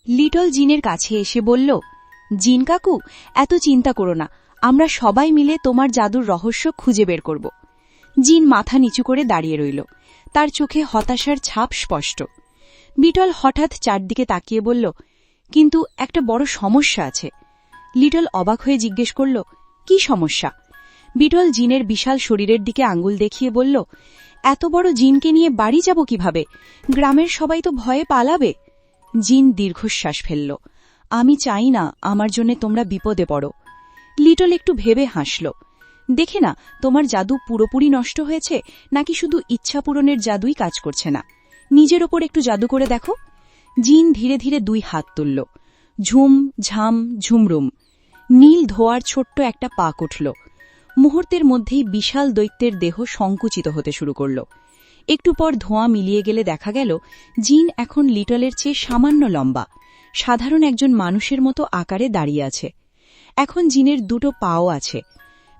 Little জিনের কাছে এসে বলল, জিন কাকু, এত চিন্তা করো না, আমরা সবাই মিলে তোমার জাদুর রহস্য খুঁজে বের করব। জিন মাথা নিচু করে দাঁড়িয়ে রইল, তার চোখে হতাশার ছাপ স্পষ্ট। বিটল হঠাৎ চারদিকে তাকিয়ে বলল, কিন্তু একটা বড় সমস্যা আছে। লিটল অবাক হয়ে জিজ্ঞেস করল, কি সমস্যা? বিটল জিনের বিশাল শরীরের দিকে আঙুল দেখিয়ে বলল, এত বড় জিনকে নিয়ে বাড়ি যাব কিভাবে? গ্রামের সবাই তো ভয়ে পালাবে। জিন দীর্ঘশ্বাস ফেলল, আমি চাই না আমার জন্য তোমরা বিপদে পড়ো। লিটল একটু ভেবে হাসল, দেখে না তোমার জাদু পুরোপুরি নষ্ট হয়েছে নাকি শুধু ইচ্ছা পূরণের জাদুই কাজ করছে না। নিজের ওপর একটু জাদু করে দেখো। জিন ধীরে ধীরে 2 হাত তুলল। ঝুম ঝাম ঝুমরুম। নীল ধোয়ার ছোট্ট একটা পাক উঠল। মুহূর্তের মধ্যেই বিশাল দৈত্যের দেহ সংকুচিত হতে শুরু করল। একটু পর ধোঁয়া মিলিয়ে গেলে দেখা গেল জিন এখন লিটলের চেয়ে সামান্য লম্বা, সাধারণ একজন মানুষের মতো আকারে দাঁড়িয়ে আছে। এখন জিনের 2টো পাও আছে।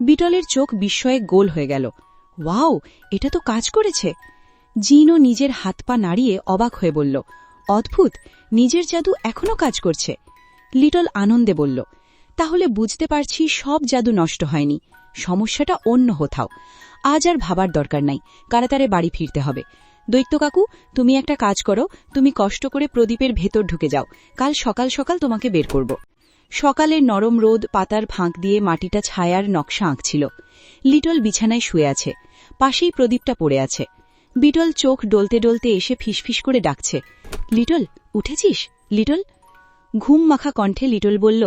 বিটলের চোখ বিস্ময়ে গোল হয়ে গেল। ওয়াও, এটা তো কাজ করেছে। জিনও নিজের হাত পা নাড়িয়ে অবাক হয়ে বলল, অদ্ভুত, নিজের জাদু এখনও কাজ করছে। লিটল আনন্দে বলল, তাহলে বুঝতে পারছি সব জাদু নষ্ট হয়নি, সমস্যাটা অন্য কোথাও। আজ আর ভাবার দরকার নাই, কারাতারে বাড়ি ফিরতে হবে। দৈত্য কাকু, তুমি একটা কাজ করো, তুমি কষ্ট করে প্রদীপের ভেতর ঢুকে যাও, কাল সকাল সকাল তোমাকে বের করব। সকালের নরম রোদ পাতার ফাঁক দিয়ে মাটিটা ছায়ার নকশা আঁকছিল। লিটল বিছানায় শুয়ে আছে, পাশেই প্রদীপটা পড়ে আছে। বিটল চোখ ডলতে ডলতে এসে ফিসফিস করে ডাকছে, লিটল, উঠেছিস? লিটল। ঘুম মাখা কণ্ঠে লিটল বলল,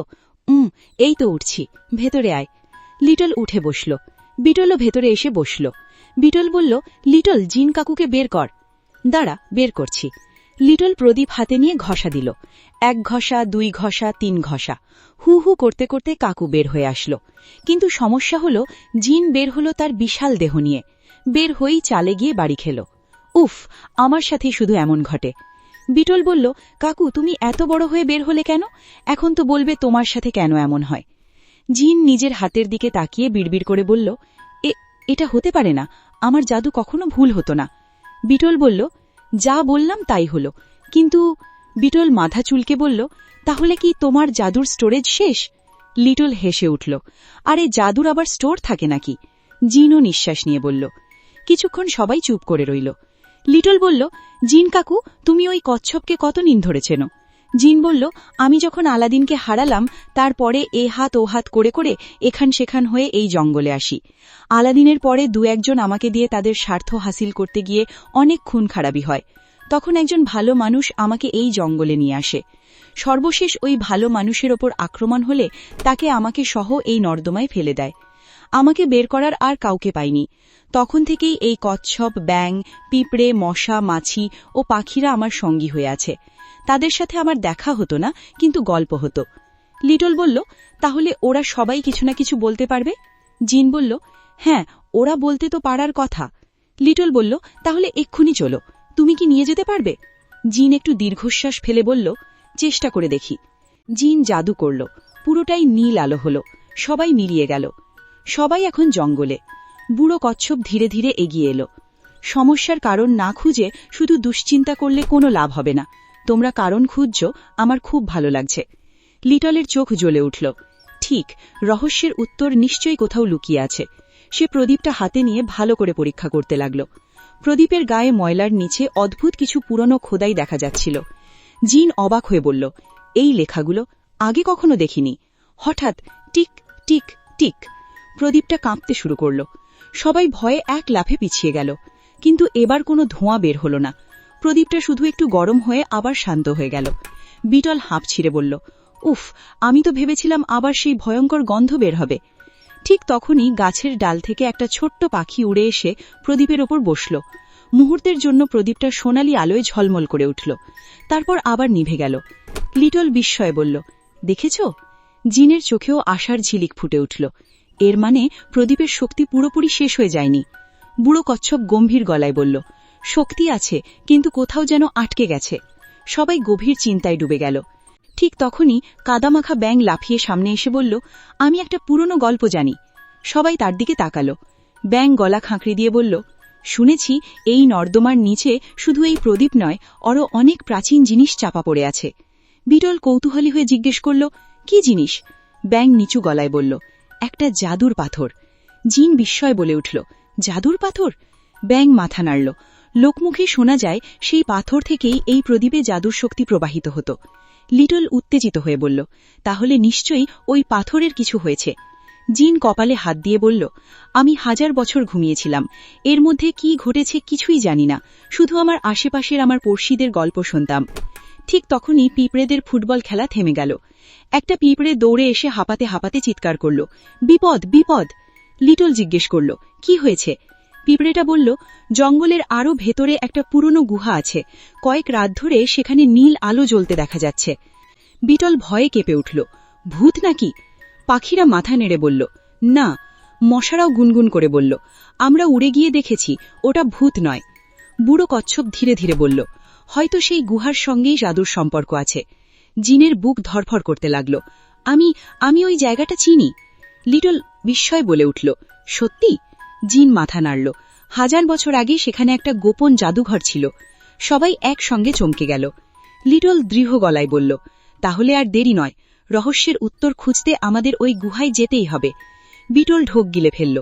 এই তো উঠছি, ভেতরে আয়। লিটল উঠে বসল। বিটলও ভেতরে এসে বসল। বিটল বলল, লিটল, জিন কাকুকে বের কর। দাঁড়া, বের করছি। লিটল প্রদীপ হাতে নিয়ে ঘষা দিল। 1 ঘষা, 2 ঘষা, 3 ঘষা। হু হু করতে করতে কাকু বের হয়ে আসল। কিন্তু সমস্যা হল, জিন বের হল তার বিশাল দেহ নিয়ে। বের হয়েই চালে গিয়ে বাড়ি খেল। উফ, আমার সাথেই শুধু এমন ঘটে। বিটল বলল, কাকু, তুমি এত বড় হয়ে বের হলে কেন? এখন তো বলবে তোমার সাথে কেন এমন হয়। জিন নিজের হাতের দিকে তাকিয়ে বিড়বিড় করে বলল, এটা হতে পারে না, আমার জাদু কখনো ভুল হতো না। বিটল বলল, যা বললাম তাই হলো। কিন্তু বিটল মাথা চুলকে বলল, তাহলে কি তোমার জাদুর স্টোরেজ শেষ? লিটল হেসে উঠল, আরে জাদুর আবার স্টোর থাকে নাকি? জিনও নিঃশ্বাস নিয়ে বলল। কিছুক্ষণ সবাই চুপ করে রইল। লিটল বলল, জিন কাকু, তুমি ওই কচ্ছপকে কতদিন ধরে চেনো? জিন বলল, আমি যখন আলাদিনকে হারালাম তারপরে এ হাত ও হাত করে করে এখান সেখান হয়ে এই জঙ্গলে আসি। আলাদিনের পরে 2-1 জন আমাকে দিয়ে তাদের স্বার্থ হাসিল করতে গিয়ে অনেক খুন খারাপি হয়। তখন একজন ভালো মানুষ আমাকে এই জঙ্গলে নিয়ে আসে। সর্বশেষ ওই ভালো মানুষের ওপর আক্রমণ হলে তাকে আমাকে সহ এই নর্দমায় ফেলে দেয়। আমাকে বের করার আর কাউকে পাইনি। তখন থেকেই এই কচ্ছপ, ব্যাঙ, পিঁপড়ে, মশা, মাছি ও পাখিরা আমার সঙ্গী হয়ে আছে। তাদের সাথে আমার দেখা হতো না, কিন্তু গল্প হতো। লিটল বলল, তাহলে ওরা সবাই কিছু না কিছু বলতে পারবে? জিন বলল, হ্যাঁ, ওরা বলতে তো পারার কথা। লিটল বলল, তাহলে এক্ষুনি চলো, তুমি কি নিয়ে যেতে পারবে? জিন একটু দীর্ঘশ্বাস ফেলে বলল, চেষ্টা করে দেখি। জিন জাদু করল, পুরোটাই নীল আলো হল, সবাই মিলিয়ে গেল। সবাই এখন জঙ্গলে। বুড়ো কচ্ছপ ধীরে ধীরে এগিয়ে এলো। সমস্যার কারণ না খুঁজে শুধু দুশ্চিন্তা করলে কোনো লাভ হবে না। তোমরা কারণ খুঁজছ, আমার খুব ভালো লাগছে। লিটলের চোখ জ্বলে উঠল। ঠিক, রহস্যের উত্তর নিশ্চয়ই কোথাও লুকিয়ে আছে। সে প্রদীপটা হাতে নিয়ে ভালো করে পরীক্ষা করতে লাগল। প্রদীপের গায়ে ময়লার নিচে অদ্ভুত কিছু পুরনো খোদাই দেখা যাচ্ছিল। জিন অবাক হয়ে বলল, এই লেখাগুলো আগে কখনো দেখিনি। হঠাৎ টিক টিক টিক, প্রদীপটা কাঁপতে শুরু করল। সবাই ভয়ে এক লাফে পিছিয়ে গেল। কিন্তু এবার কোনো ধোঁয়া বের হল না। প্রদীপটা শুধু একটু গরম হয়ে আবার শান্ত হয়ে গেল। বিটল হাঁপ ছিঁড়ে বলল, উফ, আমি তো ভেবেছিলাম আবার সেই ভয়ঙ্কর গন্ধ বের হবে। ঠিক তখনই গাছের ডাল থেকে একটা ছোট্ট পাখি উড়ে এসে প্রদীপের ওপর বসল। মুহূর্তের জন্য প্রদীপটা সোনালি আলোয় ঝলমল করে উঠল, তারপর আবার নিভে গেল। লিটল বিস্ময়ে বলল, দেখেছ? জিনের চোখেও আশার ঝিলিক ফুটে উঠল। এর মানে প্রদীপের শক্তি পুরোপুরি শেষ হয়ে যায়নি। বুড়ো কচ্ছপ গম্ভীর গলায় বলল, শক্তি আছে, কিন্তু কোথাও যেন আটকে গেছে। সবাই গভীর চিন্তায় ডুবে গেল। ঠিক তখনই কাদামাখা ব্যাঙ লাফিয়ে সামনে এসে বলল, আমি একটা পুরনো গল্প জানি। সবাই তার দিকে তাকালো। ব্যাঙ গলা খাঁকড়ি দিয়ে বলল, শুনেছি এই নর্দমার নিচে শুধু এই প্রদীপ নয়, আরও অনেক প্রাচীন জিনিস চাপা পড়ে আছে। বিটল কৌতূহলী হয়ে জিজ্ঞেস করল, কি জিনিস? ব্যাঙ নিচু গলায় বলল, একটা জাদুর পাথর। জিন বিস্ময় বলে উঠল, জাদুর পাথর? ব্যাঙ মাথা নাড়ল। লোকমুখে শোনা যায় সেই পাথর থেকেই এই প্রদীপে জাদুর শক্তি প্রবাহিত হতো। লিটল উত্তেজিত হয়ে বলল, তাহলে নিশ্চয়ই ওই পাথরের কিছু হয়েছে। জিন কপালে হাত দিয়ে বলল, আমি 1000 বছর ঘুমিয়েছিলাম, এর মধ্যে কি ঘটেছে কিছুই জানি না, শুধু আমার আশেপাশের আমার পড়শিদের গল্প শুনতাম। ঠিক তখনই পিঁপড়েদের ফুটবল খেলা থেমে গেল। একটা পিঁপড়ে দৌড়ে এসে হাঁপাতে হাঁপাতে চিৎকার করল, বিপদ বিপদ! লিটল জিজ্ঞেস করল, কি হয়েছে? পিঁপড়েটা বলল, জঙ্গলের আরও ভেতরে একটা পুরনো গুহা আছে, কয়েক রাত ধরে সেখানে নীল আলো জ্বলতে দেখা যাচ্ছে। বিটল ভয়ে কেঁপে উঠল, ভূত নাকি? পাখিরা মাথা নেড়ে বলল, না। মশারাও গুনগুন করে বলল, আমরা উড়ে গিয়ে দেখেছি, ওটা ভূত নয়। বুড়ো কচ্ছপ ধীরে ধীরে বলল, হয়তো সেই গুহার সঙ্গেই জাদুর সম্পর্ক আছে। জিনের বুক ধরফর করতে লাগল, আমি ওই জায়গাটা চিনি। লিটল বিস্ময় বলে উঠল, সত্যি? জিন মাথা নাড়ল। 1000 বছর আগে সেখানে একটা গোপন জাদুঘর ছিল। সবাই একসঙ্গে চমকে গেল। লিটল দৃঢ় গলায় বলল, তাহলে আর দেরি নয়, রহস্যের উত্তর খুঁজতে আমাদের ওই গুহায় যেতেই হবে। বিটল ঢোক গিলে ফেলল,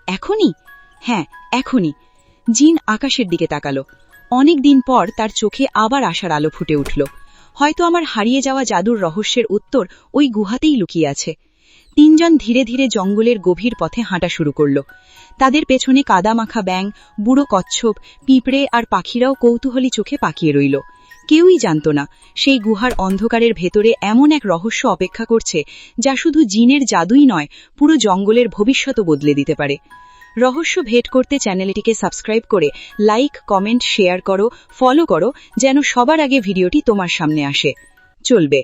এখনই? হ্যাঁ, এখনই। জিন আকাশের দিকে তাকালো। অনেক দিন পর তার চোখে আবার আশার আলো ফুটে উঠল। হয়তো আমার হারিয়ে যাওয়া জাদুর রহস্যের উত্তর ওই গুহাতেই লুকিয়ে আছে। 3 জন ধীরে ধীরে জঙ্গলের গভীর পথে হাঁটা শুরু করল। তাদের পেছনে কাদামাখা ব্যাঙ, বুড়ো কচ্ছপ, পিঁপড়ে আর পাখিরাও কৌতূহলী চোখে পাকিয়ে রইল। কেউই জানত না সেই গুহার অন্ধকারের ভেতরে এমন এক রহস্য অপেক্ষা করছে, যা শুধু জিনের জাদুই নয়, পুরো জঙ্গলের ভবিষ্যৎও বদলে দিতে পারে। রহস্য ভেদ করতে চ্যানেলটিকে সাবস্ক্রাইব করে লাইক, কমেন্ট, শেয়ার করো, ফলো করো, যেন সবার আগে ভিডিওটি তোমার সামনে আসে। চলবে।